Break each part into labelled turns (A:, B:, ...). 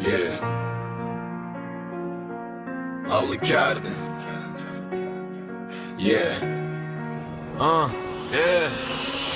A: Yeah. Alıkardın. Yeah. Yeah.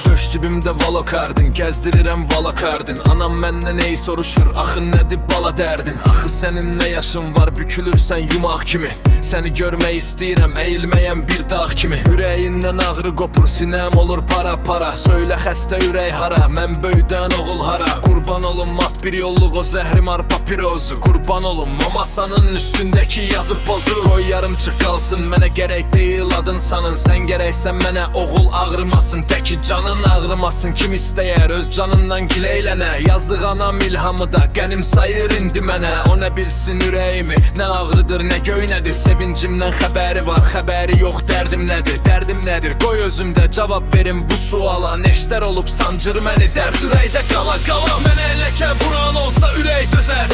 A: Döş dibimdə valokardın, gəzdirirəm valokardın. Anam məndən neyi soruşur, axı nədir bala dərdin? Axı sənin nə yaşın var, bükülürsən yumaq kimi. Səni görmək istəyirəm, əyilməyəm bir dağ kimi. Ürəyindən ağrı qopur, sinəm olur para. Söylə xəstə ürək hara, mən böyüdən oğul hara? Qurban olum mat bir yolluq o zəhrimar papirozu. Qurban olum o masanın üstündəki yazı pozu. Qoy yarımçıq qalsın, mənə gərək deyil adın sanın. Sən gərəksən mənə oğul ağrımasın, təki canın ağrımasın. Kim istəyər öz canından gileylənə. Yazıq anam ilhamı da qənim sayır indi mənə. O nə bilsin ürəyimi, nə ağrıdır nə göy nədir. Sevincimdən xəbəri var, xəbəri yox dərdim nədir. Dərdim nədir, qoy özümdə cavab verim bu suala. Neştər olub sancır məni dərd ürəkdə qala. Mənə ləkə vuran olsa ürək dözər,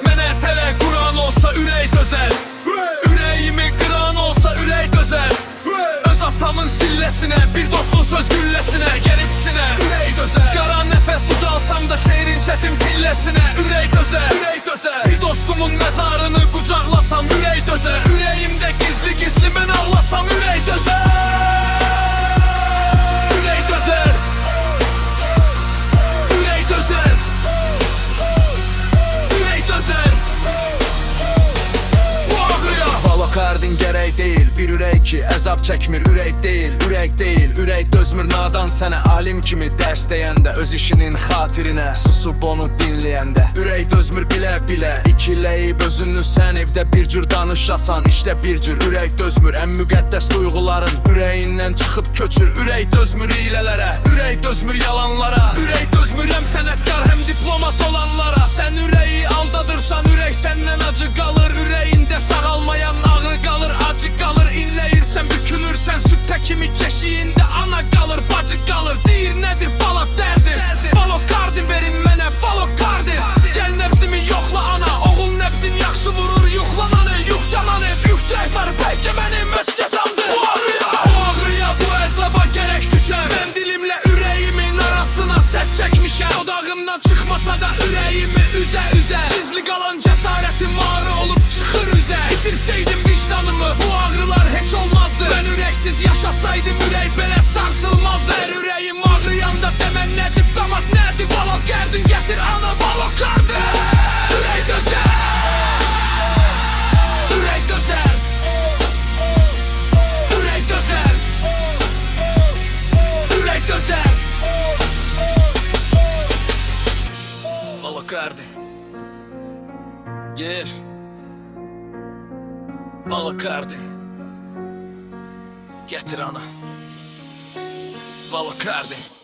A: mənə tələ quran olsa ürək dözər. Ürəyimi qıran olsa ürək dözər. Öz atamın silləsinə, bir dostun söz gülləsinə, gəlipsinə ürək dözər. Qara nəfəs ucalsam da şehrin çətin pilləsinə ürək dözər, ürək dözər. Bir dostumun məzarını qucaqlasam ürək dözər. Ürəyimdə gizli mən ağlasam ürək dözər. Ürək dözər. Ürək dözər. Ürək dözər. Bu ağrıya valokardin gərək deyil, bir ürək ki əzab çəkmir. Ürək deyil, ürək deyil, ürək dözmür nadan sənə. Alim kimi dərs deyəndə, öz işinin xatirinə susub onu dinləyəndə. Ürək dözmür bilə-bilə, ikiləyib özünü sən evdə bir cür danışasan. İşte bir cür ürək dözmür, ən müqəddəs duyğuların ürəyindən çıxıb köçür. Ürək dözmür hilələrə, ürək dözmür yalanlara. Ürək dözmürəm sənətkar həm diplomat olanlara. Sən ürəyi aldadırsan, ürək səndən acı qalır. Ürəyində sağalmayan ağrı qalır, acı qalır. İnləyirsən, bükülürsən, süd kimi keşiyində ana qalır, bacı qalır. Deyir nədir bala dərdi? Valokardin verin mənə, valokardin. Gəl nəbzimi yoxla ana, oğul nəbzin yaxşı vurur yuxlananı. Yuxcananı, yuxcaq var bəlkə mənim öz cəzamdır. Bu ağrıya, bu əzaba gərək düşəm. Mən dilimlə ürəyimin arasına sərt çəkmişəm. Odağımdan çıxmasa da ürəyimi üzə. Gizli qalan cəsarətim ağrı olub çıxır üzə. İtirsəydim vicdanımı, bu ağrılar heç olmazdı. Mən ürəksiz yaşasaydım, ürək belə sarsılmazdı. Hər ürəyim ağrıyanda demən nədir, damat nədir? Valokardin gətir ana, valokardin. Ürək dözər. Ürək dözər. Ürək dözər. Ürək dözər. Valokardin. Yeah. Valokardin. Gətir ana. Valokardin.